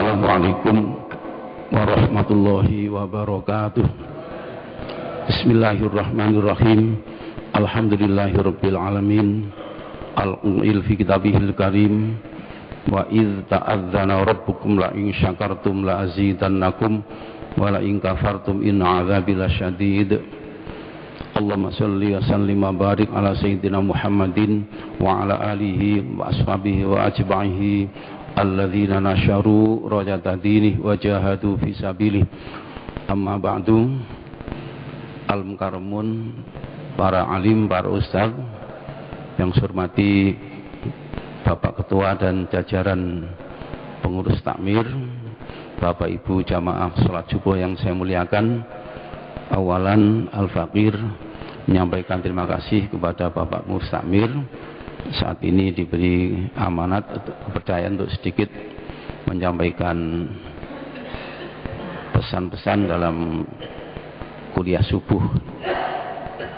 Assalamualaikum warahmatullahi wabarakatuh. Bismillahirrahmanirrahim. Alhamdulillahirabbil alamin. Al-Mu'il fi kitabihil karim. Wa idh ta'adzana rabbukum la in syakartum la azidannakum wa la in kafartum inna 'adzabi lasyadid. Allahumma shalli wa sallim wa barik ala sayyidina Muhammadin wa ala alihi wa ashabihi wa ajma'ihi alladzina nasyaru rajata dinih wa jahadu fi sabilih. Amma ba'du. Al-mukarramun, para alim, para ustaz yang saya hormati Bapak Ketua dan jajaran pengurus takmir, Bapak Ibu jamaah salat subuh yang saya muliakan. Awalan Al-Fakir menyampaikan terima kasih kepada Bapak Pengurus takmir. Saat ini diberi amanat kepercayaan untuk sedikit menyampaikan pesan-pesan dalam kuliah subuh.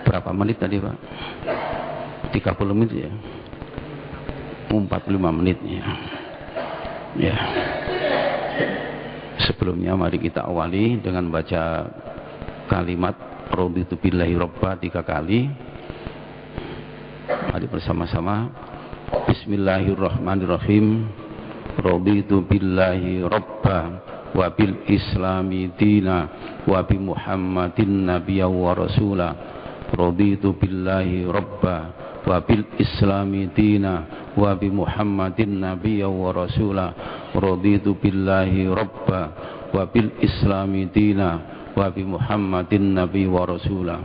Berapa menit tadi Pak? 30 menit ya? 45 menit ya. Sebelumnya mari kita awali dengan baca kalimat raditu billahi robba 3 kali. Mari bersama-sama. Bismillahirrahmanirrahim. Raditu billahi robba wa bil islami dina wa bi muhammadin nabiyya wa rasula. Raditu billahi robba wa bil islami dina wa bi muhammadin nabiyya wa rasula. Raditu billahi robba wa bil islami dina wa bi muhammadin nabiyya wa rasula.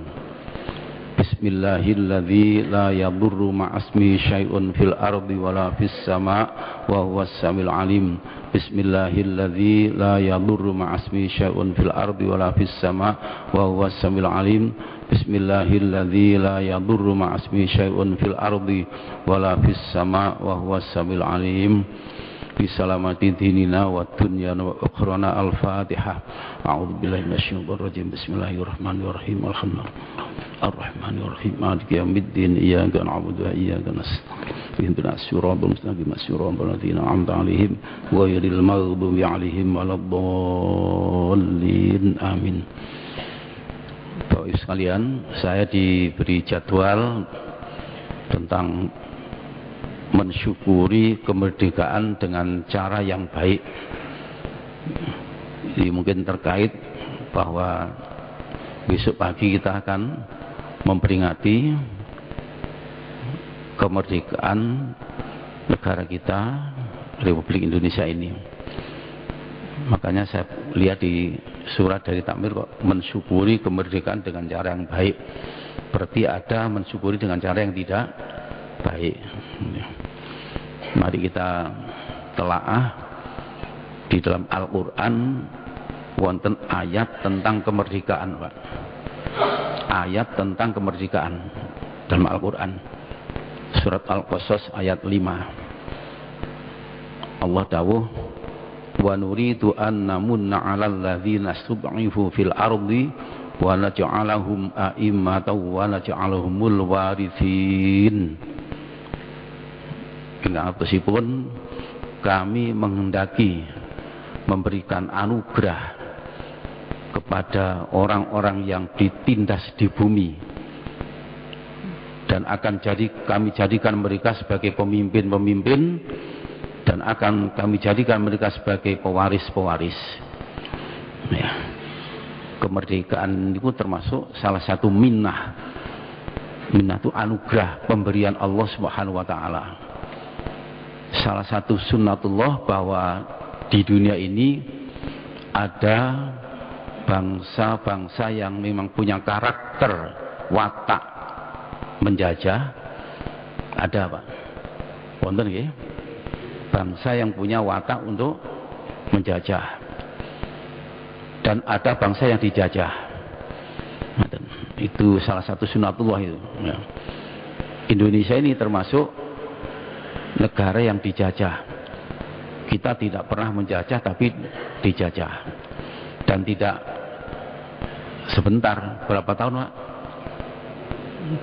Bismillahilladzi la yadurru ma'asmi syai'un fil ardi wala fis sama' wa huwas samil alim. Bismillahilladzi la yadurru ma'asmi syai'un fil ardi wala fis sama' wa huwas samil alim. Bismillahilladzi la yadurru ma'asmi syai'un fil ardi wala fis sama' wa huwas samil alim. Bisalamati dinina wa dunyana wa ukhrana. Al-Fatihah. A'udzubillahi minasyaitonir rajim. Bismillahirrahmanirrahim. Alhamdulillah Ar-Rahmanirrahim. Maliki yaumiddin. Iyyaka na'budu wa iyyaka nasta'in. Ihdinas siratal mustaqim. Siratal ladzina an'amta 'alaihim ghairil maghdubi 'alaihim waladdallin. Amin. Bapak Ibu sekalian, saya diberi jadwal tentang mensyukuri kemerdekaan dengan cara yang baik. Jadi mungkin terkait bahwa besok pagi kita akan memperingati kemerdekaan negara kita, Republik Indonesia ini. Makanya saya lihat di surat dari takmir kok mensyukuri kemerdekaan dengan cara yang baik. Berarti ada mensyukuri dengan cara yang tidak baik. Mari kita telaah di dalam Al-Quran wonten ayat tentang kemerdekaan Pak. Ayat tentang kemerdekaan dalam Al-Quran, surat Al-Qasas ayat 5. Allah dawuh, wa nuridu an namunna 'alal ladzina stud'ifu fil ardi wa naj'alahum a'immatan wa naj'alahumul warithin. Meskipun kami menghendaki memberikan anugerah kepada orang-orang yang ditindas di bumi, dan akan kami jadikan mereka sebagai pemimpin-pemimpin, dan akan kami jadikan mereka sebagai pewaris-pewaris ya. Kemerdekaan itu termasuk salah satu minnah. Minnah itu anugerah pemberian Allah Subhanahu wa taala. Salah satu sunnatullah bahwa di dunia ini ada bangsa-bangsa yang memang punya karakter watak menjajah. Ada Pak, wonten nggih? Bangsa yang punya watak untuk menjajah, dan ada bangsa yang dijajah. Itu salah satu sunnatullah itu ya. Indonesia ini termasuk negara yang dijajah. Kita tidak pernah menjajah, tapi dijajah. Dan tidak sebentar, berapa tahun Pak?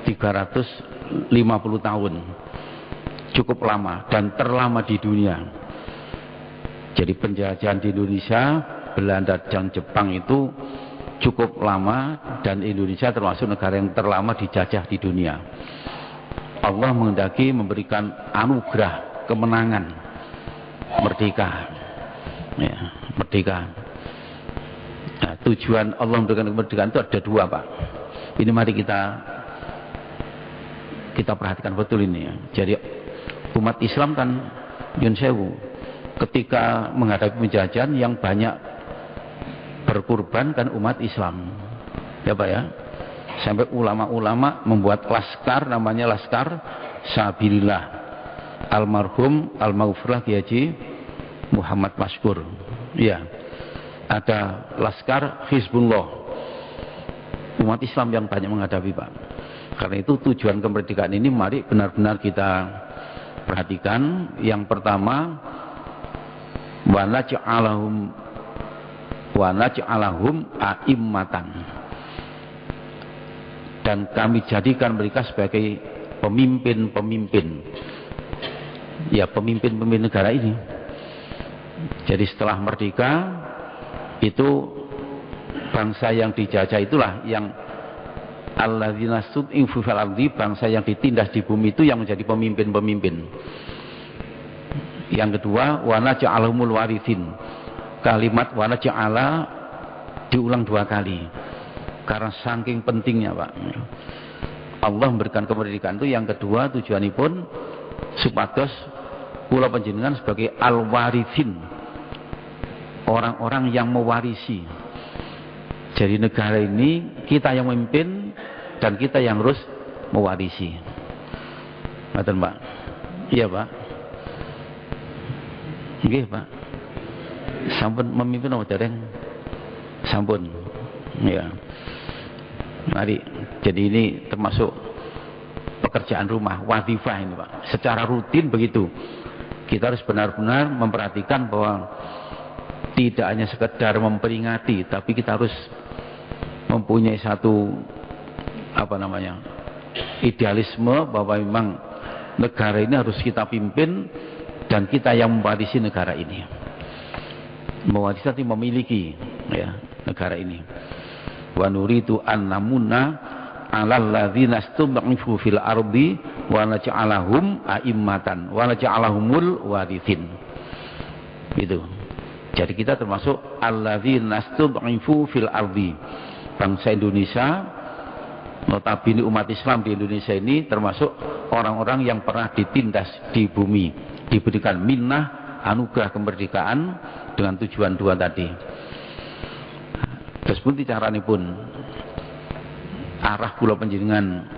350 tahun. Cukup lama dan terlama di dunia. Jadi penjajahan di Indonesia, Belanda dan Jepang itu cukup lama, dan Indonesia termasuk negara yang terlama dijajah di dunia. Allah menghendaki memberikan anugerah kemenangan, merdeka, ya, merdeka. Nah, tujuan Allah memberikan kemerdekaan itu ada dua, Pak. Ini mari kita perhatikan betul ini ya. Jadi umat Islam kan Yun Sewu ketika menghadapi penjajahan yang banyak berkorban kan umat Islam, ya Pak ya. Sampai ulama-ulama membuat laskar, namanya Laskar Sabilillah, almarhum Al-Maghfurlah Kiai Haji Muhammad Maskur. Ya, ada Laskar Hizbullah, umat Islam yang banyak menghadapi, Pak. Karena itu tujuan kemerdekaan ini mari benar-benar kita perhatikan. Yang pertama, wa naj'alahum a'immatan, dan kami jadikan mereka sebagai pemimpin-pemimpin, ya, pemimpin-pemimpin negara ini. Jadi setelah merdeka itu bangsa yang dijajah itulah yang alladzina stud'ifu fil ardi, bangsa yang ditindas di bumi itu yang menjadi pemimpin-pemimpin. Yang kedua, wa naj'alahumul warithin. Kalimat wa naj'ala diulang dua kali karena saking pentingnya, Pak. Allah memberikan kemerdekaan itu yang kedua tujuanipun supados kula panjenengan sebagai al-warithin, orang-orang yang mewarisi. Jadi negara ini kita yang memimpin dan kita yang harus mewarisi. Ngoten, Pak. Iya, Pak. Nggih, Pak. Sampun memimpin apa dereng? Sampun. Ya. Mari. Jadi ini termasuk pekerjaan rumah, wadifah ini, Pak. Secara rutin begitu. Kita harus benar-benar memperhatikan bahwa tidak hanya sekedar memperingati, tapi kita harus mempunyai satu idealisme bahwa memang negara ini harus kita pimpin dan kita yang mewarisi negara ini. Mewarisi arti memiliki, ya, negara ini. Wa nuridu an namunna 'alal ladzina stud'ifu fil ardi wa naj'alahum a'immatan wa naj'alahumul warithin. Gitu. Jadi kita termasuk alladzina stud'ifu fil ardi. Bangsa Indonesia, notabene umat Islam di Indonesia ini termasuk orang-orang yang pernah ditindas di bumi, diberikan minnah, anugerah kemerdekaan dengan tujuan dua tadi. Terus pun carane pun arah kula panjenengan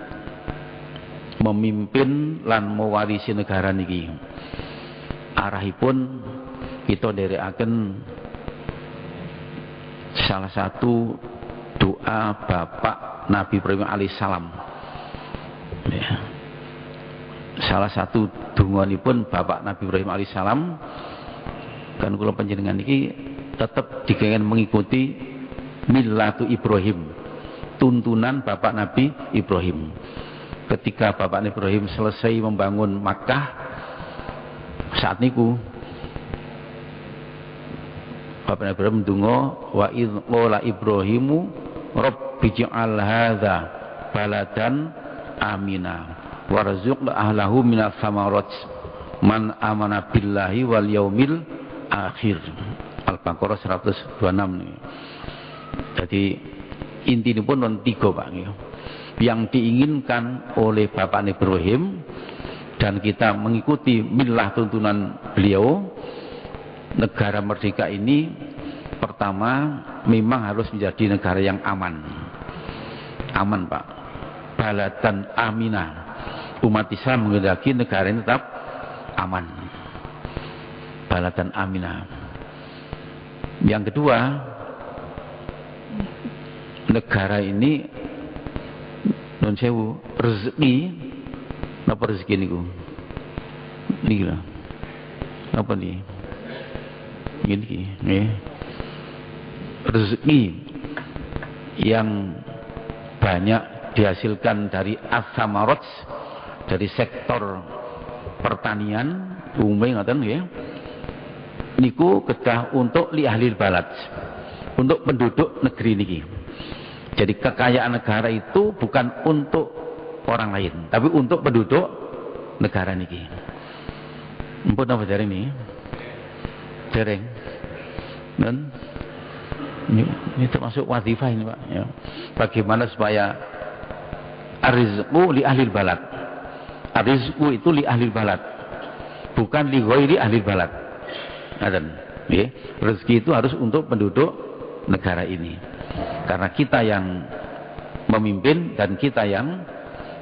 memimpin lan mewarisi negara niki. Arahipun kita nderekaken salah satu doa Bapak Nabi Ibrahim alaihissalam. Ya. Salah satu donganipun Bapak Nabi Ibrahim alaihissalam kan kula panjenengan niki tetap dikengken mengikuti millatu Ibrahim, tuntunan Bapak Nabi Ibrahim. Ketika Bapak Nabi Ibrahim selesai membangun Makkah, saat niku Bapak Nabi Ibrahim ndonga wa idz qala Ibrahimu rabbi ij'al hadza baladan amina warzuq ahlahu minas samarat man amana billahi wal yaumil akhir. Al-Baqarah 126 nih. Jadi intinya pun non tiga, Pak. Yang diinginkan oleh Bapak Ibrahim dan kita mengikuti millah tuntunan beliau, negara merdeka ini pertama memang harus menjadi negara yang aman. Aman, Pak. Baladan aminah. Umat Islam menghendaki negara ini tetap aman. Baladan aminah. Yang kedua, negara ini non sewu rezeki, apa rezeki niku? Niki lah. Apa nih? Gini, nih. Rezeki yang banyak dihasilkan dari as-samarat, dari sektor pertanian, umumnya ngoten nggih. niku kedah untuk li ahli balad, untuk penduduk negeri niki. Jadi kekayaan negara itu bukan untuk orang lain, tapi untuk penduduk negara niki. Empun apa dereng ini? Dereng. Dan ini termasuk wadifah ini Pak ya. Bagaimana supaya ar-rizqu li ahli balad. Ar-rizqu itu li ahli balad, bukan li ghairi ahli balad. Ngaten nggih. Rezeki itu harus untuk penduduk negara ini. Karena kita yang memimpin dan kita yang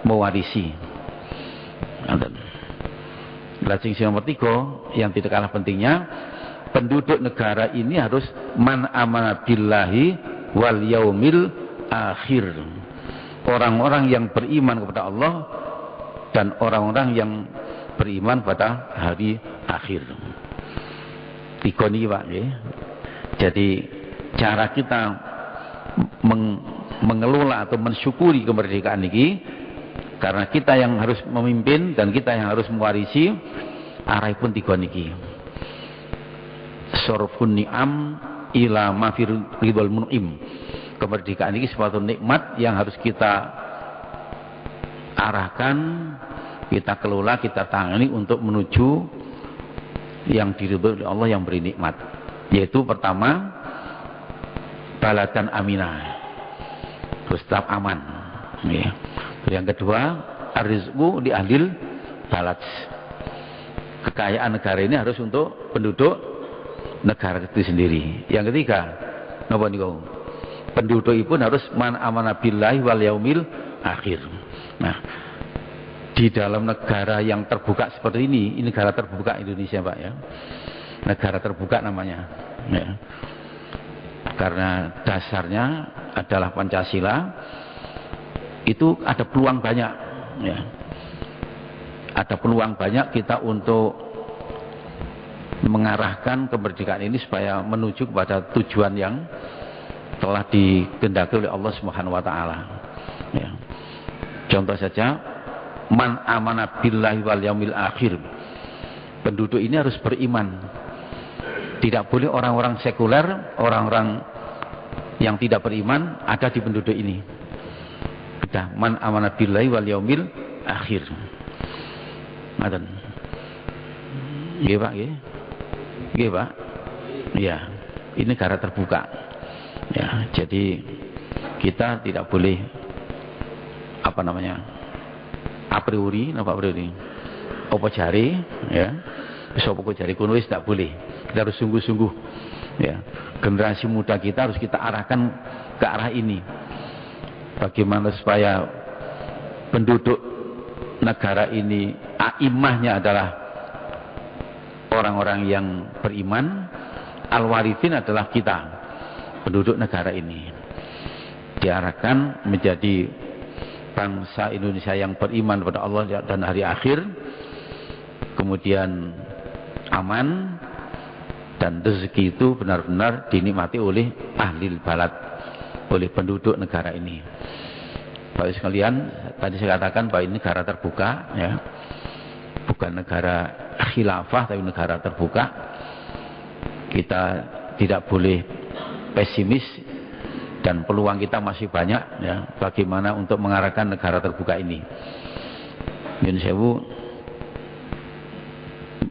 mewarisi. Ngaten. Lajeng sing nomor 3 yang tidak kalah pentingnya, penduduk negara ini harus man amana billahi wal yaumil akhir. Orang-orang yang beriman kepada Allah dan orang-orang yang beriman pada hari akhir. Tiga ini Pak ya. Jadi cara kita mengelola atau mensyukuri kemerdekaan ini, karena kita yang harus memimpin dan kita yang harus mewarisi, arahipun tiga niki. Sorfun ni'am ila mafir ridwal mun'im. Kemerdekaan ini suatu nikmat yang harus kita arahkan, kita kelola, kita tangani untuk menuju yang diridhoi oleh Allah yang beri nikmat. Yaitu pertama, baladan aminah, terus tetap aman ya. Yang kedua, ar-rizqu li ahlil balad. Kekayaan negara ini harus untuk penduduk negara itu sendiri. Yang ketiga, napa niku? Penduduk pun harus man amana billahi wal yaumil akhir. Nah, di dalam negara yang terbuka seperti ini negara terbuka Indonesia Pak ya. Negara terbuka namanya ya. Karena dasarnya adalah Pancasila, itu ada peluang banyak ya. Ada peluang banyak kita untuk mengarahkan kemerdekaan ini supaya menuju kepada tujuan yang telah dikehendaki oleh Allah Subhanahu wa taala. Ya. Contoh saja, man amana billahi wal yaumil akhir. Penduduk ini harus beriman. Tidak boleh orang-orang sekuler, orang-orang yang tidak beriman ada di penduduk ini. Kita man amana billahi wal yaumil akhir. Ngaten. Nggih Pak, nggih. Nggih Pak. Iya. Ini negara terbuka. Ya, jadi kita tidak boleh apa namanya? A priori, napa priori? Apa jari, ya. Wis apa jari kuno wis tidak boleh. Kita harus sungguh-sungguh. Ya. Generasi muda kita harus kita arahkan ke arah ini. Bagaimana supaya penduduk negara ini aimahnya adalah orang-orang yang beriman, al-warithin adalah kita, penduduk negara ini. Diarahkan menjadi bangsa Indonesia yang beriman kepada Allah dan hari akhir, kemudian aman, dan rezeki itu benar-benar dinikmati oleh ahli balad, oleh penduduk negara ini. Bapak sekalian, tadi saya katakan bahwa ini negara terbuka ya. Bukan negara khilafah tapi negara terbuka. Kita tidak boleh pesimis dan peluang kita masih banyak ya, bagaimana untuk mengarahkan negara terbuka ini. Nyun sewu,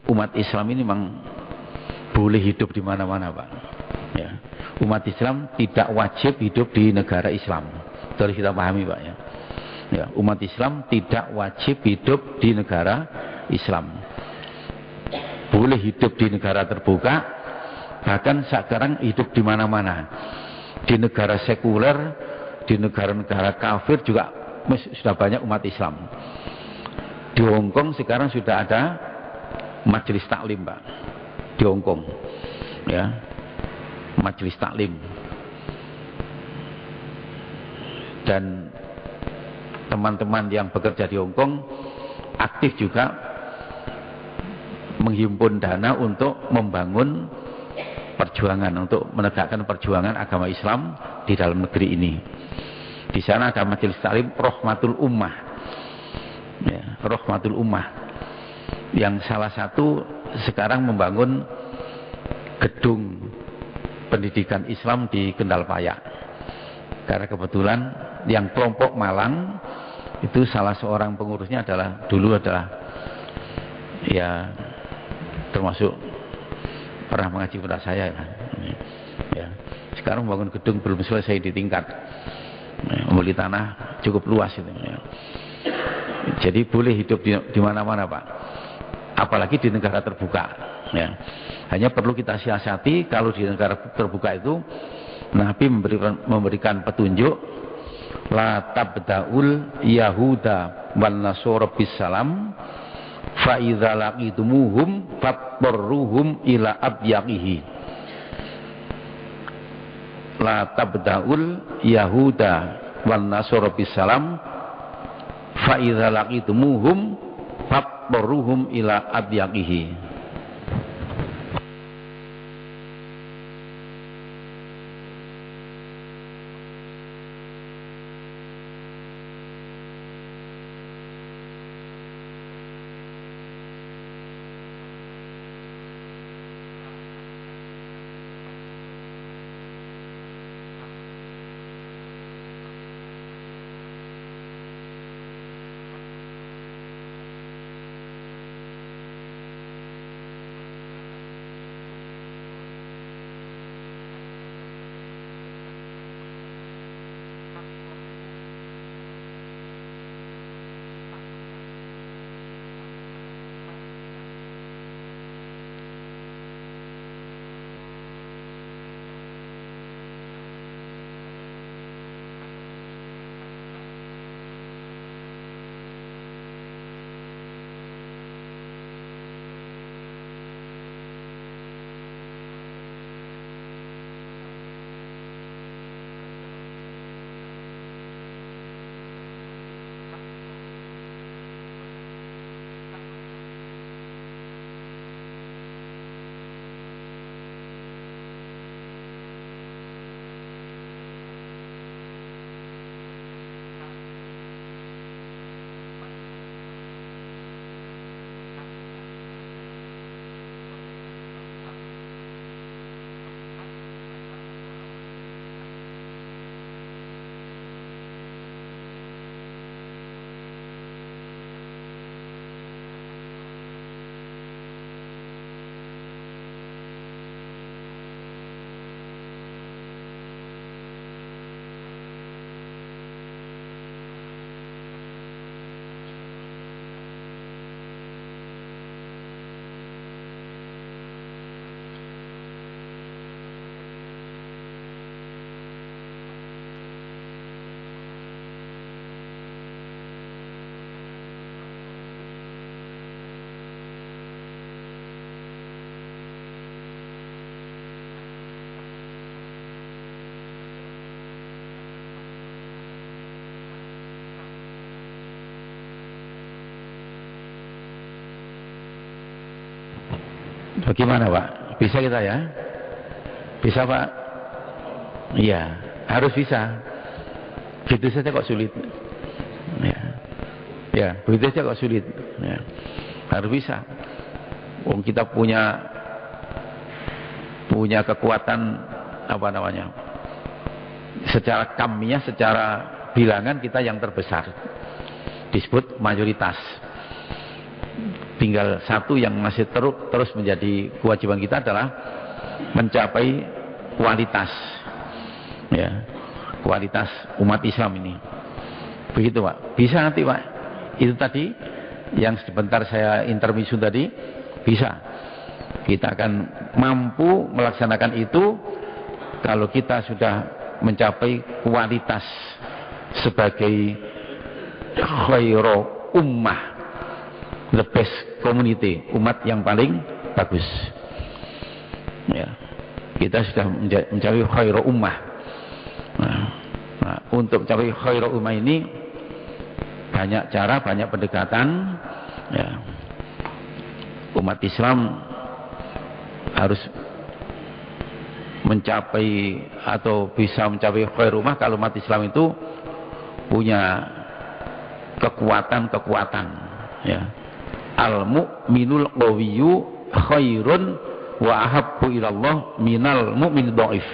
umat Islam ini memang boleh hidup di mana-mana Pak ya. Umat Islam tidak wajib hidup di negara Islam, harus kita pahami Pak ya. Ya, umat Islam tidak wajib hidup di negara Islam, boleh hidup di negara terbuka, bahkan sekarang hidup di mana-mana, di negara sekuler, di negara-negara kafir juga sudah banyak umat Islam. Di Hong Kong sekarang sudah ada majelis taklim Pak, di Hong Kong ya, majelis taklim. Dan teman-teman yang bekerja di Hong Kong aktif juga menghimpun dana untuk membangun perjuangan, untuk menegakkan perjuangan agama Islam di dalam negeri ini. Di sana ada majelis taklim Rahmatul Ummah ya, Rahmatul Ummah, yang salah satu sekarang membangun gedung pendidikan Islam di Kendal-Payak. Karena kebetulan yang kelompok Malang itu salah seorang pengurusnya dulu adalah ya termasuk pernah mengaji pada saya ya. Sekarang bangun gedung belum selesai di tingkat, membeli tanah cukup luas itu ya. Jadi boleh hidup di mana-mana Pak, apalagi di negara terbuka ya. Hanya perlu kita siasati, kalau di negara terbuka itu Nabi memberikan petunjuk, la tabda'ul yahuda wan nasara bisalam fa idza laqitumuhum fattarruhum ila abyaqihi. La tabda'ul yahuda wan nasara bisalam fa idza laqitumuhum fattarruhum ila abyaqihi. Bagaimana Pak? Bisa kita ya? Bisa Pak? Iya, harus bisa. Begitu saja kok sulit. Ya, begitu saja kok sulit. Ya. Harus bisa. Kita punya kekuatan apa namanya? Secara kamiyah, secara bilangan kita yang terbesar. Disebut mayoritas. Tinggal satu yang masih terus menjadi kewajiban kita adalah mencapai kualitas, ya, kualitas umat Islam ini. Begitu Pak. Bisa nanti Pak. Itu tadi yang sebentar saya intermezzo tadi, bisa. Kita akan mampu melaksanakan itu kalau kita sudah mencapai kualitas sebagai khairu ummah, the best community, umat yang paling bagus. Ya, kita sudah mencapai khairu ummah. Nah, untuk mencapai khairu ummah ini banyak cara, banyak pendekatan. Ya. Umat Islam harus mencapai atau bisa mencapai khairu ummah kalau umat Islam itu punya kekuatan, ya. Al-mu'minul qawiyyu khairun wa ahabbu ilallah minal mu'min dhaif.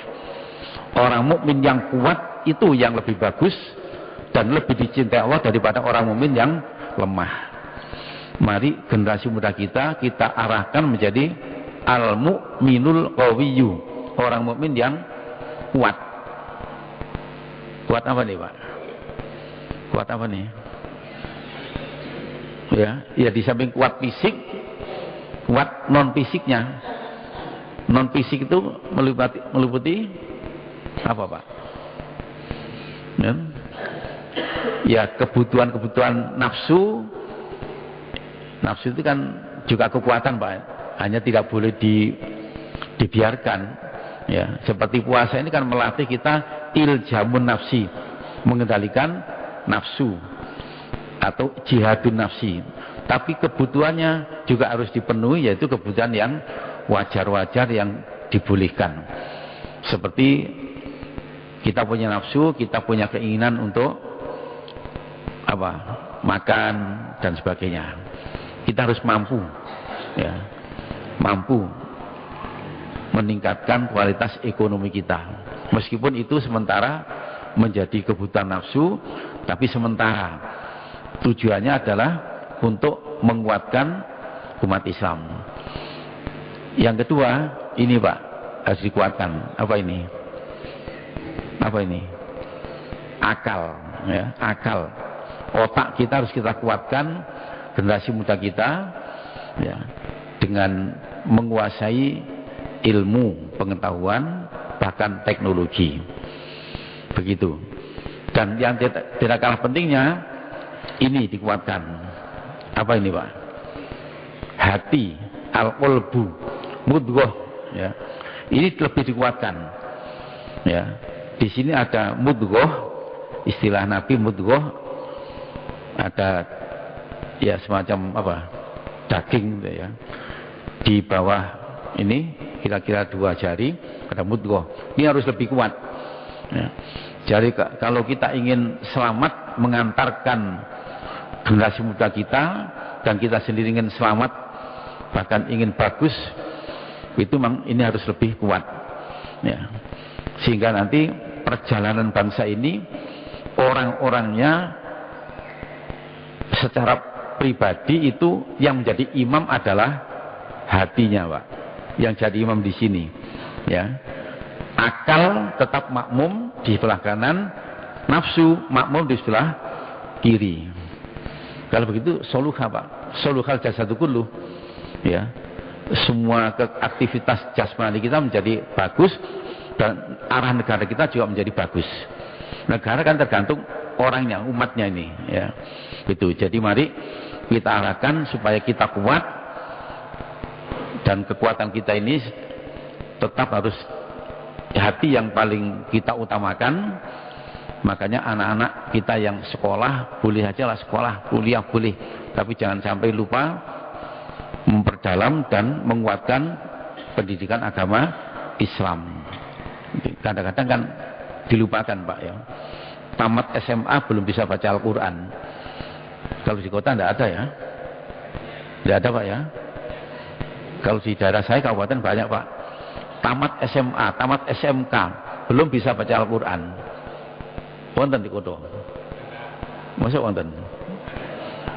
Orang mukmin yang kuat itu yang lebih bagus dan lebih dicintai Allah daripada orang mukmin yang lemah. Mari generasi muda kita arahkan menjadi al-mu'minul qawiyyu, orang mukmin yang kuat. Kuat apa nih, Pak? Kuat apa nih? Ya di samping kuat fisik, kuat non fisiknya. Non fisik itu meliputi apa, Pak? Ya kebutuhan nafsu. Nafsu itu kan juga kekuatan, Pak. Hanya tidak boleh dibiarkan. Ya, seperti puasa ini kan melatih kita iljamun nafsi, mengendalikan nafsu atau jihadun nafsi. Tapi kebutuhannya juga harus dipenuhi, yaitu kebutuhan yang wajar-wajar yang dibolehkan. Seperti kita punya nafsu, kita punya keinginan untuk apa? Makan dan sebagainya. Kita harus mampu, ya, mampu meningkatkan kualitas ekonomi kita. Meskipun itu sementara menjadi kebutuhan nafsu, tapi sementara tujuannya adalah untuk menguatkan umat Islam. Yang kedua, ini Pak, harus dikuatkan. Apa ini? Apa ini? Akal, ya, akal. Otak kita harus kita kuatkan. Generasi muda kita, ya, dengan menguasai ilmu, pengetahuan, bahkan teknologi. Begitu. Dan yang tidak kalah pentingnya, ini dikuatkan. Apa ini, Pak? Hati, al-qalbu, mudghah, ya. Ini lebih dikuatkan. Ya. Di sini ada mudghah, istilah Nabi mudghah, ada ya semacam apa, daging gitu ya, di bawah ini kira-kira 2 jari ada mudghah. Ini harus lebih kuat, ya. Jadi kalau kita ingin selamat mengantarkan generasi muda kita, dan kita sendiri ingin selamat bahkan ingin bagus, itu memang ini harus lebih kuat, ya. Sehingga nanti perjalanan bangsa ini orang-orangnya secara pribadi itu yang menjadi imam adalah hatinya, Pak. Yang jadi imam di sini, ya. Akal tetap makmum di sebelah kanan, nafsu makmum di sebelah kiri. Kalau begitu soluha, Pak. Soluhal jasadu kullu, ya. Semua aktivitas jasmani kita menjadi bagus dan arah negara kita juga menjadi bagus. Negara kan tergantung orangnya, umatnya ini, ya. Itu. Jadi mari kita arahkan supaya kita kuat, dan kekuatan kita ini tetap harus hati yang paling kita utamakan. Makanya anak-anak kita yang sekolah boleh aja lah, sekolah, kuliah boleh, tapi jangan sampai lupa memperdalam dan menguatkan pendidikan agama Islam. Kadang-kadang kan dilupakan, Pak, ya. Tamat SMA belum bisa baca Al-Quran. Kalau di kota tidak ada, ya. Tidak ada, Pak, ya. Kalau di daerah saya kabupaten banyak, Pak. Tamat SMA, tamat SMK belum bisa baca Al-Quran. Wonten di kota. Masa wonten?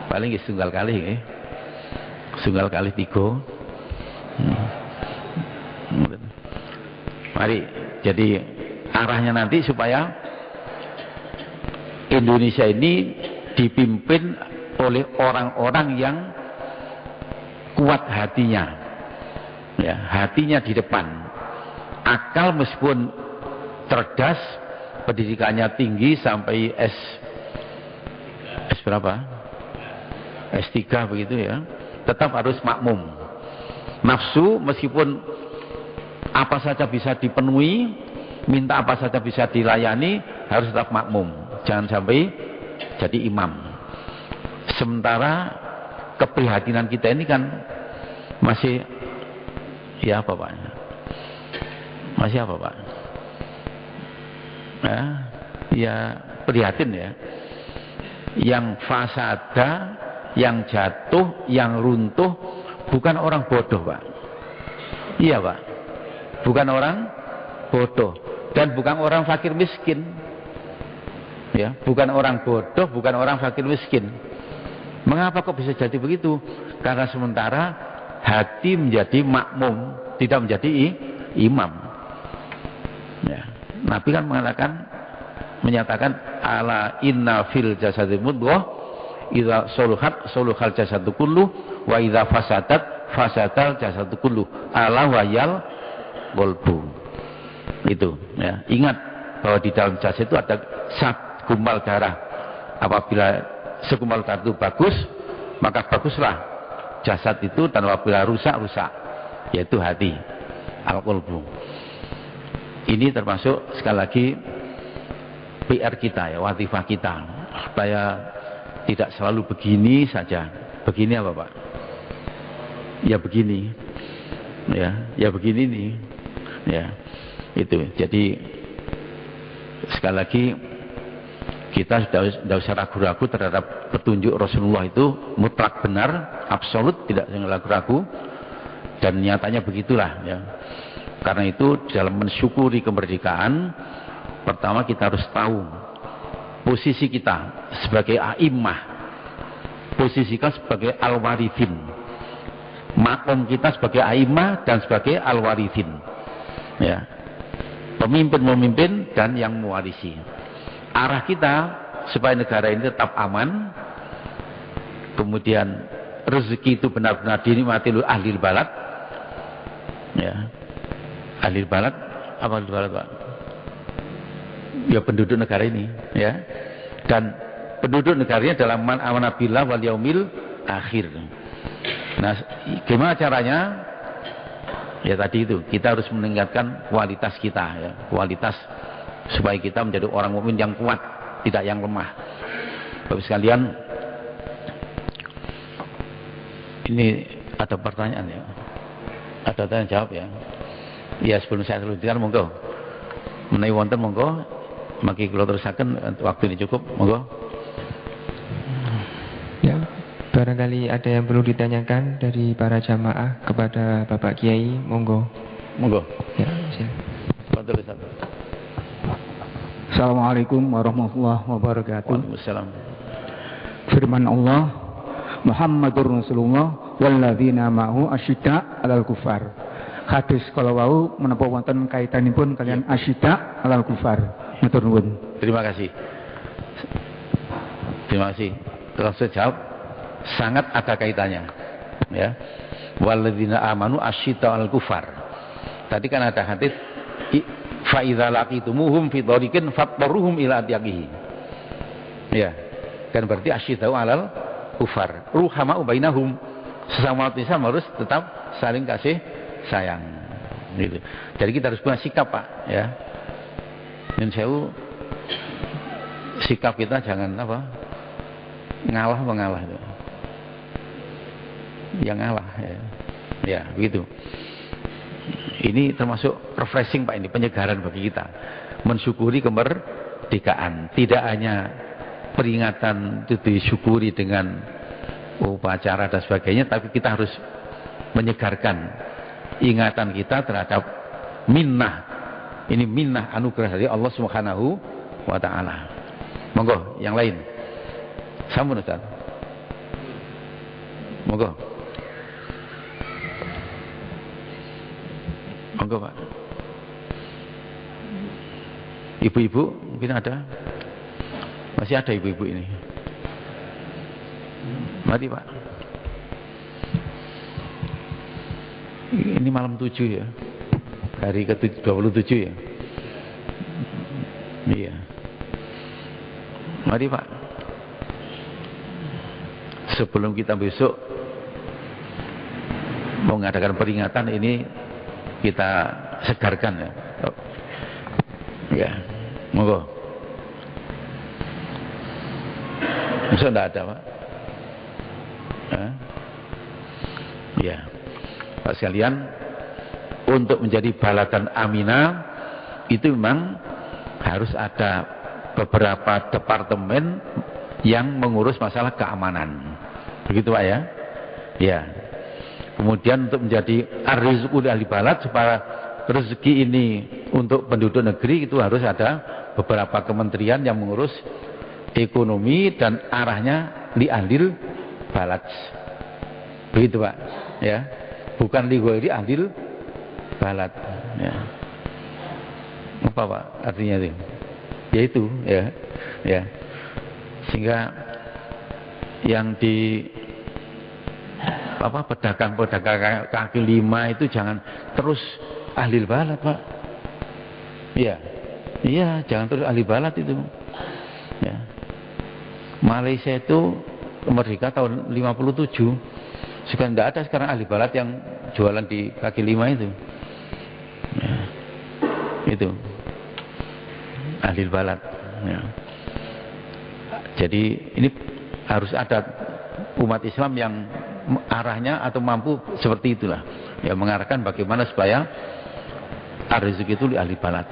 Paling setunggal kali, ya. Setunggal kali 3. Mari, jadi arahnya nanti supaya Indonesia ini dipimpin oleh orang-orang yang kuat hatinya, ya, hatinya di depan. Akal meskipun cerdas, pendidikannya tinggi sampai S berapa? S3 begitu, ya, tetap harus makmum. Nafsu meskipun apa saja bisa dipenuhi, minta apa saja bisa dilayani, harus tetap makmum. Jangan sampai jadi imam. Sementara keprihatinan kita ini kan masih, ya apa, Pak? Masih apa, Pak? Ya prihatin, ya. Yang fasada, yang jatuh, yang runtuh bukan orang bodoh, Pak. Iya Pak, bukan orang bodoh dan bukan orang fakir miskin. Ya, bukan orang bodoh, bukan orang fakir miskin. Mengapa kok bisa jadi begitu? Karena sementara hati menjadi makmum, tidak menjadi imam. Ya. Nabi kan menyatakan ala inna fil jasadi mudghah idza soluhat soluhal jasadu kullu wa idza fasadat fasadal jasadu kullu ala wayal qalbu. Itu ya. Ingat bahwa di dalam jasad itu ada segumpal darah. Apabila segumpal darah itu bagus, maka baguslah jasad itu, dan apabila rusak, yaitu hati, al-qalbu. Ini termasuk sekali lagi PR kita ya, watifah kita, supaya tidak selalu begini saja. Begini apa Pak? Ya begini, ya begini nih, ya itu. Jadi sekali lagi kita tidak usah ragu-ragu terhadap petunjuk Rasulullah, itu mutlak benar, absolut, tidak ragu-ragu, dan nyatanya begitulah ya. Karena itu dalam mensyukuri kemerdekaan, pertama kita harus tahu posisi kita sebagai a'immah, posisi kita sebagai al-warithin, makom kita sebagai a'immah dan sebagai al-warithin ya, pemimpin-pemimpin dan yang mewarisi. Arah kita supaya negara ini tetap aman, kemudian rezeki itu benar-benar dinikmati oleh ahli balad ya. Ahli balad, apa ahli balad Pak? Ya penduduk negara ini ya, dan penduduk negaranya dalam man amana billah wal yaumil akhir. Nah, gimana caranya? Ya tadi itu, kita harus meningkatkan kualitas kita ya, kualitas, supaya kita menjadi orang mukmin yang kuat, tidak yang lemah. Bapak sekalian, ini ada pertanyaan ya, ada tanya jawab ya. Ya sebelum saya teruskan, monggo menawi wonten monggo, maki kula terusaken, waktu ini cukup, monggo. Ya, barangkali ada yang perlu ditanyakan dari para jamaah kepada Bapak Kiai, monggo. Monggo. Ya, silakan. Assalamualaikum warahmatullahi wabarakatuh. Waalaikumsalam. Firman Allah, Muhammadur Rasulullah walladzina ma'hu asyidda 'alal kufar. Hadis kalau wau menapa wonten kaitanipun kalian asyidda 'alal kufar. Matur nuwun. Terima kasih. Terima kasih. Terus saya jawab, sangat ada kaitannya. Ya. Walladzina amanu asyidda 'alal kufar. Tadi kan ada hadis fa idza laqitumuhum fi thariqin fattaruhum ila atyaqihi. Ya. Kan berarti asyidda 'alal kufar. Ruhama'u bainahum. Sesama Islam harus tetap saling kasih sayang gitu. Jadi kita harus punya sikap Pak ya. Dan sikap kita jangan apa, mengalah itu. Yang ngalah ya begitu. Ini termasuk refreshing Pak, ini penyegaran bagi kita, mensyukuri kemerdekaan. Tidak hanya peringatan itu disyukuri dengan upacara dan sebagainya, tapi kita harus menyegarkan ingatan kita terhadap minnah. Ini minnah, anugerah dari Allah Subhanahu wa taala. Monggo yang lain. Sampun Ustaz. Monggo. Monggo Pak. Ibu-ibu mungkin ada? Masih ada ibu-ibu ini. Mari Pak. Ini malam 7 ya, hari ke-27 ya. Iya. Mari Pak. Sebelum kita besok mengadakan peringatan ini, kita segarkan ya. Ya, monggo. Masa enggak ada Pak? Hah? Ya. Pak sekalian, untuk menjadi baladan aminah itu memang harus ada beberapa departemen yang mengurus masalah keamanan. Begitu Pak ya? Ya. Kemudian untuk menjadi ar-rizqu li ahli balad, supaya rezeki ini untuk penduduk negeri itu harus ada beberapa kementerian yang mengurus ekonomi dan arahnya li ahlil balad. Begitu Pak, ya. Bukan li ghairi ahlil balad, ya. Apa Pak artinya itu? Ya itu, ya. Ya. Sehingga yang di pedagang-pedagang kaki lima itu jangan terus ahli balad Pak. Iya. Iya, jangan terus ahli balad itu. Ya. Malaysia itu merdeka tahun 57. Sekarang tidak ada sekarang ahli balad yang jualan di kaki lima itu. Ya. Itu ahli balad. Ya. Jadi ini harus ada umat Islam yang arahnya atau mampu seperti itulah, ya, mengarahkan bagaimana supaya rezeki itu di ahli balad.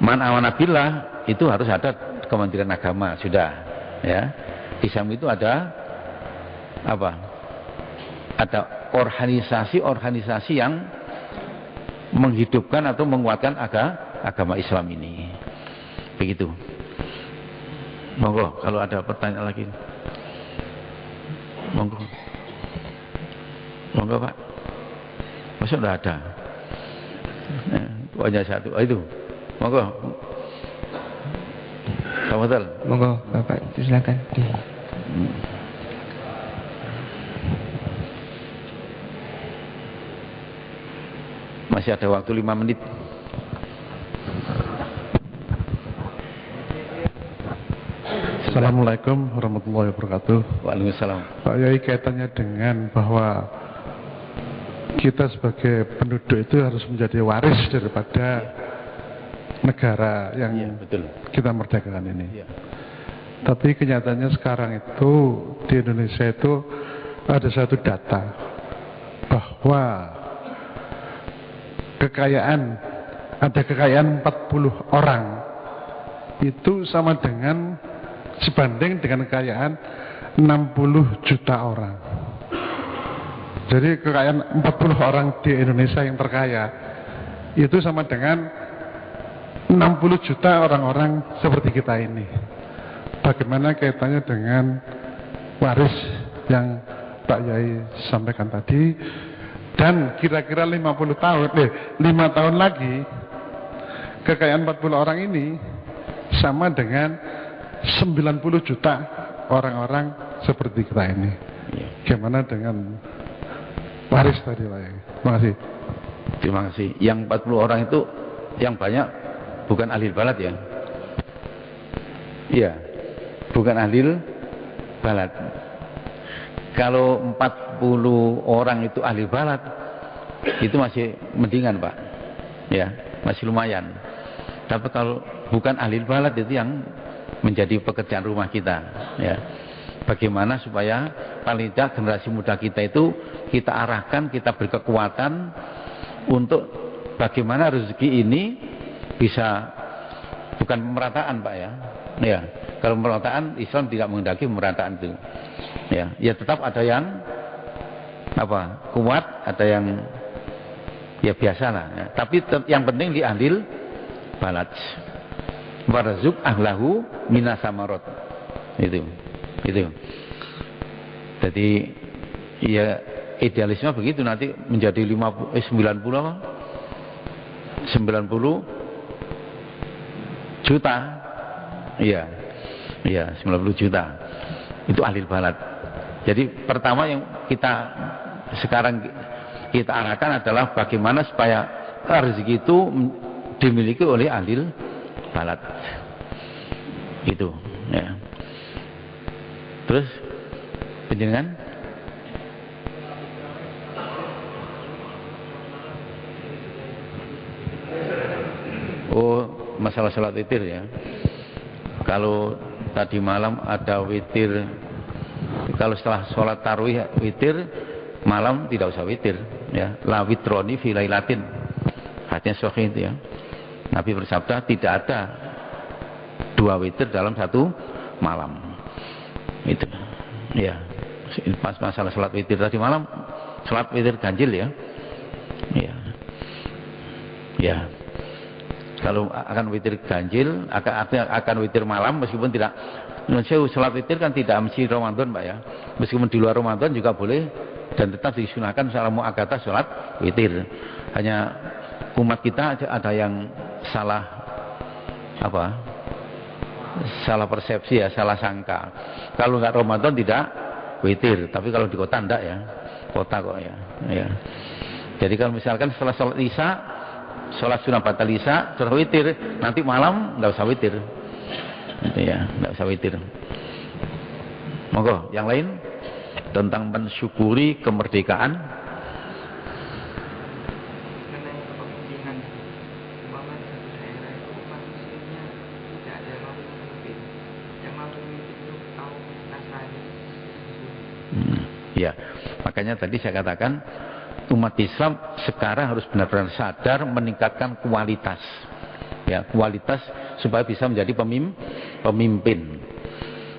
Man awana billah itu harus ada Kementerian Agama, sudah, ya. Islam itu ada apa? Ada organisasi-organisasi yang menghidupkan atau menguatkan agama Islam ini. Begitu. Monggo kalau ada pertanyaan lagi. Monggo. Monggo Pak. Masa udah ada? Hanya satu. Oh, itu. Monggo. Tafadhal. Monggo Bapak, silakan. Masih ada waktu 5 menit. Assalamualaikum warahmatullahi wabarakatuh. Waalaikumsalam. Pak Yai, kaitannya dengan bahwa kita sebagai penduduk itu harus menjadi waris daripada negara yang betul. Kita merdekakan ini. Ya. Tapi kenyataannya sekarang itu di Indonesia itu ada satu data bahwa ada kekayaan 40 orang itu sama dengan sebanding dengan kekayaan 60 juta orang. Jadi kekayaan 40 orang di Indonesia yang terkaya itu sama dengan 60 juta orang-orang seperti kita ini. Bagaimana kaitannya dengan waris yang Pak Yai sampaikan tadi? Dan kira-kira 5 tahun lagi kekayaan 40 orang ini sama dengan 90 juta orang-orang seperti kita ini. Gimana dengan waris tadi Pak Yai? Terima kasih. Terima kasih. Yang 40 orang itu yang banyak bukan ahli balad ya? Iya. Bukan ahli balad. Kalau 40 orang itu ahli balad, itu masih mendingan Pak. Ya, masih lumayan. Tapi kalau bukan ahli balad itu yang menjadi pekerjaan rumah kita, ya. Bagaimana supaya paling tidak generasi muda kita itu kita arahkan, kita beri kekuatan untuk bagaimana rezeki ini bisa, bukan pemerataan Pak ya. Ya, kalau pemerataan Islam tidak menghendaki pemerataan itu. Ya tetap ada yang kuat, ada yang ya biasalah. Ya. Tapi yang penting di ahlil balad. Warzuk ahlahu minasamarot. Itu. Jadi ya idealisme begitu, nanti menjadi 90 juta. Iya 90 juta. Itu ahlil balad. Jadi pertama yang sekarang kita arahkan adalah bagaimana supaya rezeki itu dimiliki oleh ahlil balad. Itu, ya. Terus penjenengan? Oh, masalah salat witir ya. Kalau tadi malam ada witir, kalau setelah sholat tarawih witir, malam tidak usah witir, ya. La witroni fi lailatin. Hadisnya sahih itu ya. Nabi bersabda tidak ada 2 witir dalam 1 malam. Itu. Ya. Pas masalah sholat witir tadi malam sholat witir ganjil ya. Ya. Ya. Kalau akan witir ganjil, akan witir malam meskipun tidak sholat witir kan tidak mesti Ramadan Pak ya. Meskipun di luar Ramadan juga boleh dan tetap disunahkan salah muakatah sholat witir. Hanya umat kita ada yang salah salah persepsi ya, salah sangka. Kalau nggak Ramadan tidak witir, tapi kalau di kota enggak ya, kota kok ya. Ya. Jadi kalau misalkan setelah sholat isya, sholat sunah batal isya, sholat witir, nanti malam nggak usah witir. Ya, nggak usah witir. Monggo, yang lain tentang mensyukuri kemerdekaan. Mengenai kepemimpinan, umpama di satu daerah itu manusianya tidak ada yang mampu memimpin. Yang mampu memimpin itu kaum Nasrani. Ya, makanya tadi saya katakan umat Islam sekarang harus benar-benar sadar meningkatkan kualitas. Ya, kualitas supaya bisa menjadi pemimpin.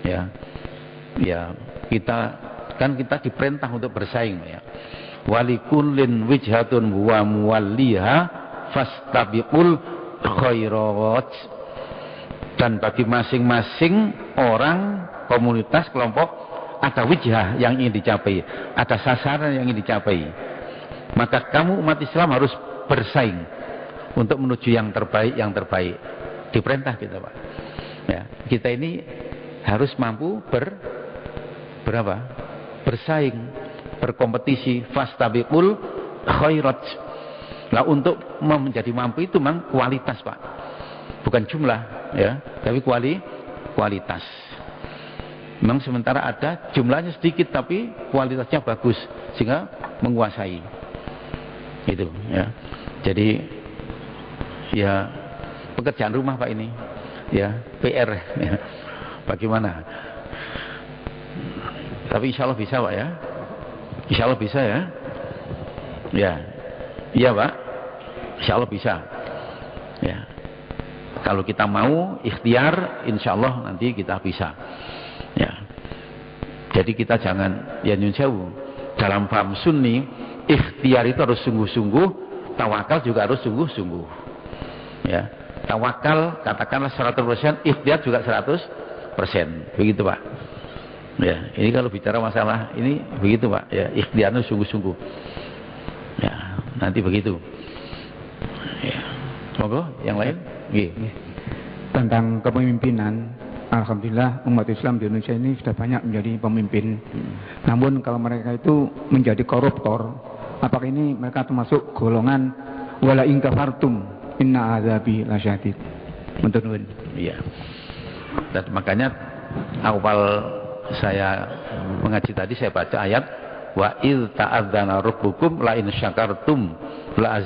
Ya. Ya, kita diperintah untuk bersaing ya. Walikullin wijhatun wa muwalliha fastabiqul khairat. Dan bagi masing-masing orang, komunitas, kelompok ada wijhah yang ingin dicapai, ada sasaran yang ingin dicapai. Maka kamu umat Islam harus bersaing untuk menuju yang terbaik. Diperintah kita Pak. Ya, kita ini harus mampu bersaing, berkompetisi, fastabiqul khairat. Nah, untuk menjadi mampu itu memang kualitas Pak, bukan jumlah ya, tapi kualitas. Memang sementara ada jumlahnya sedikit tapi kualitasnya bagus sehingga menguasai itu ya. Jadi ya pekerjaan rumah Pak ini ya, PR ya. Bagaimana? Tapi insya Allah bisa Pak ya. Insya Allah bisa ya. Ya, iya Pak. Insya Allah bisa. Ya. Kalau kita mau ikhtiar, insya Allah nanti kita bisa. Ya. Jadi kita jangan ya nyun sewu. Dalam paham sunni, ikhtiar itu harus sungguh-sungguh, tawakal juga harus sungguh-sungguh. Ya. Tawakal katakanlah 100%, ikhtiar juga 100%. Begitu Pak. Ya, ini kalau bicara masalah ini begitu Pak. Ya, ikhtiarnya sungguh-sungguh. Ya, nanti begitu. Ya. Monggo, yang lain? Nggih. Tentang kepemimpinan, alhamdulillah umat Islam di Indonesia ini sudah banyak menjadi pemimpin. Namun kalau mereka itu menjadi koruptor, apakah ini mereka termasuk golongan wala in kafartum inna azabi lasyadid? Menurut Iya. Dan makanya awal saya mengaji tadi saya baca ayat wa iz ta'adzana rabbukum la in syakartum la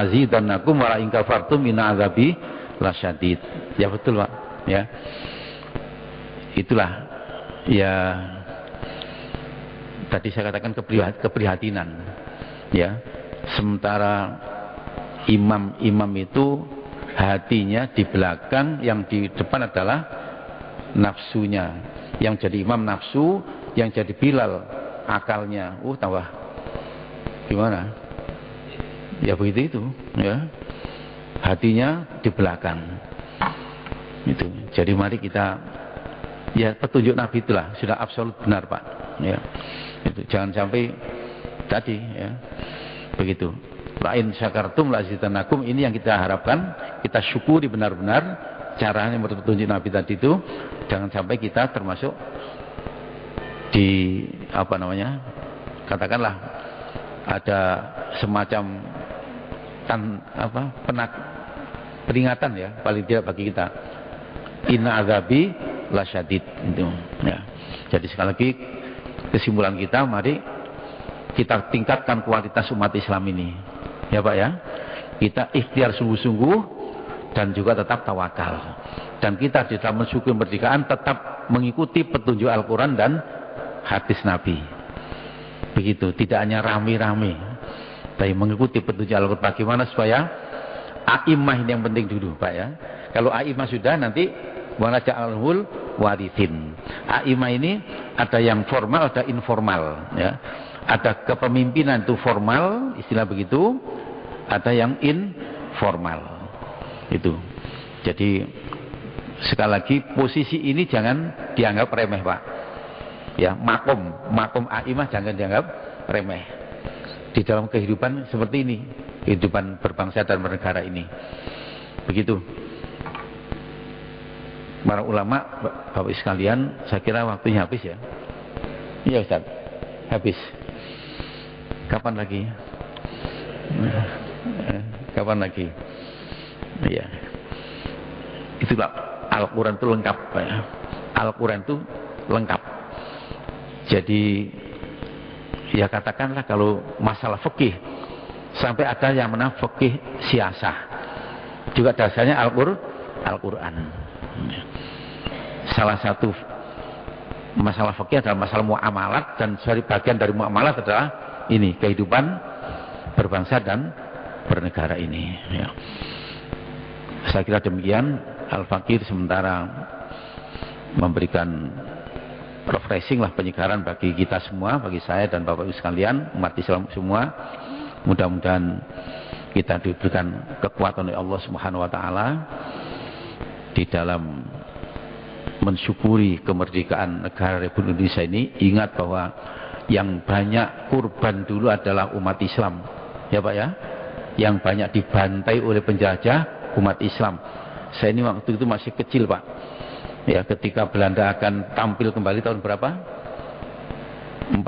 azidannakum wa la in kafartum inna azabi lasyadid. Ya betul Pak ya. Itulah ya tadi saya katakan keprihatinan ya. Sementara imam itu hatinya di belakang, yang di depan adalah nafsunya. Yang jadi imam nafsu, yang jadi Bilal akalnya. Tambah gimana? Ya begitu itu ya. Hatinya di belakang. Itu. Jadi mari kita ya petunjuk Nabi itulah sudah absolut benar Pak. Ya. Itu jangan sampai tadi ya. Begitu. Lain syakartum la azidannakum, ini yang kita harapkan, kita syukuri benar-benar caranya menurut petunjuk Nabi tadi itu. Jangan sampai kita termasuk di katakanlah ada semacam peringatan ya, paling tidak bagi kita, inna azabi lasyadid itu ya. Jadi sekali lagi kesimpulan kita, mari kita tingkatkan kualitas umat Islam ini ya Pak ya. Kita ikhtiar sungguh-sungguh dan juga tetap tawakal. Dan kita di dalam mensyukuri kemerdekaan tetap mengikuti petunjuk Al-Quran dan hadis Nabi. Begitu, tidak hanya rame-rame, tapi mengikuti petunjuk Al-Quran. Bagaimana supaya a'imah ini yang penting dulu Pak ya. Kalau a'imah sudah, nanti wanaja'alhul warithin. A'imah ini ada yang formal, ada informal ya. Ada kepemimpinan itu formal, istilah begitu, ada yang informal. Itu. Jadi sekali lagi posisi ini jangan dianggap remeh, Pak. Ya, makom a'imah jangan dianggap remeh. Di dalam kehidupan seperti ini, kehidupan berbangsa dan bernegara ini. Begitu. Para ulama, Bapak sekalian, saya kira waktunya habis ya. Iya Ustaz, habis. Kapan lagi? Kapan lagi? Iya. Itulah Al-Quran itu lengkap. Al-Quran itu lengkap. Jadi ya katakanlah kalau masalah fikih sampai ada yang menang fikih siasah. Juga dasarnya Al-Quran. Salah satu masalah fikih adalah masalah muamalat, dan bagian dari muamalat adalah ini kehidupan berbangsa dan bernegara ini. Ya. Saya kira demikian. Al-Fakir sementara memberikan refreshing lah, penyegaran bagi kita semua, bagi saya dan Bapak Ibu sekalian, umat Islam semua. Mudah-mudahan kita diberikan kekuatan oleh Allah Subhanahu wa taala di dalam mensyukuri kemerdekaan negara Republik Indonesia ini. Ingat bahwa yang banyak kurban dulu adalah umat Islam, ya Pak ya. Yang banyak dibantai oleh penjajah umat Islam. Saya ini waktu itu masih kecil Pak. Ya, ketika Belanda akan tampil kembali tahun berapa? 48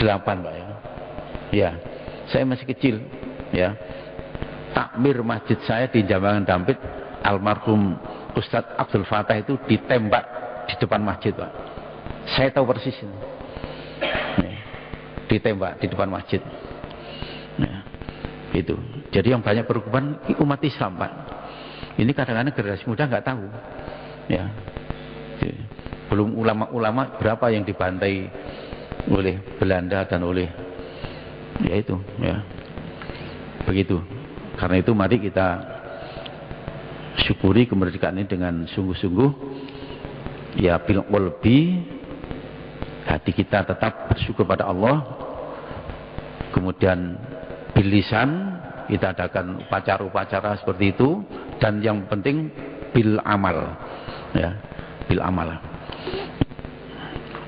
Pak ya. Ya, saya masih kecil. Ya, takmir masjid saya di Jambangan Dampit, almarhum Ustadz Abdul Fatah itu ditembak di depan masjid Pak. Saya tahu persis ini. Ditembak di depan masjid. Ya, itu. Jadi yang banyak berkorban umat Islam Pak. Ini kadang-kadang generasi muda nggak tahu. Ya. Belum ulama-ulama berapa yang dibantai oleh Belanda dan oleh ya itu ya. Begitu. Karena itu mari kita syukuri kemerdekaan ini dengan sungguh-sungguh. Ya, bil qalbi, hati kita tetap bersyukur pada Allah. Kemudian bil lisan, kita adakan upacara-upacara seperti itu, dan yang penting bil amal, ya, bil amal.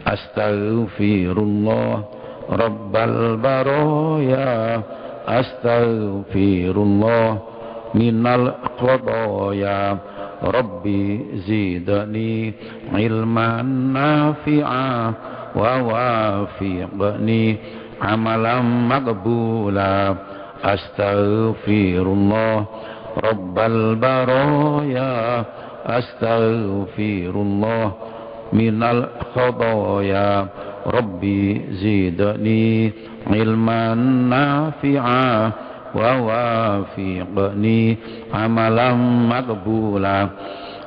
Astaghfirullah Rabbal baraya, astaghfirullah minal qadaya, Rabbi zidni ilman nafi'a wa wafiqni amalan maqbula. Astaghfirullah Rabbal baraya, astaghfirullah minal khadaya, Rabbi zidni ilman nafi'a wa wafiqni amalan maqbula.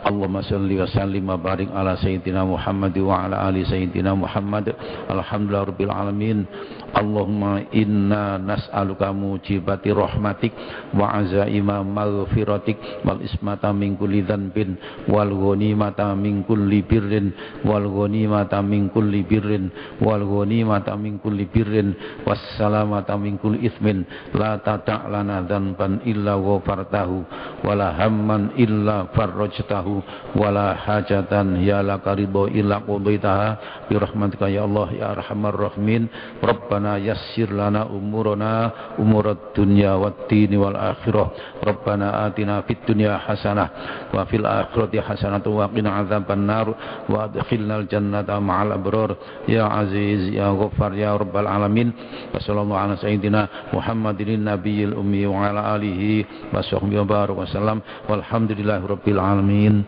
Allahumma salli wa sallim wa barik ala sayyidina Muhammad wa ala ali sayyidina Muhammad. Alhamdulillah rabbil alamin. Allahumma inna nas'aluka mujibati rahmatik wa azaima maghfiratik wal ismata min kulli dhanbin wal ghanimata min kulli birrin wal ghanimata min kulli birrin wal ghanimata min kulli birrin was salamata min kulli ithmin la tata' lana dhanban illa ghafartahu wala hamman illa farajtahu wala hajatan ya laka ridho illa qadaitaha bi rahmatika ya Allah ya arhamar rahimin. Rabbana yassir lana umurana umurad dunya wad dini wal akhirah. Rabbana atina fid dunya hasanah wa fil akhirati hasanah wa qina adzaban nar wa adkhilnal jannata ma'al abrar ya aziz ya ghaffar ya rabbal alamin. Wa sallallahu ala sayyidina Muhammadin nabiyil ummi wa ala alihi wa sahbihi wa barik wa sallam walhamdulillahi rabbil alamin.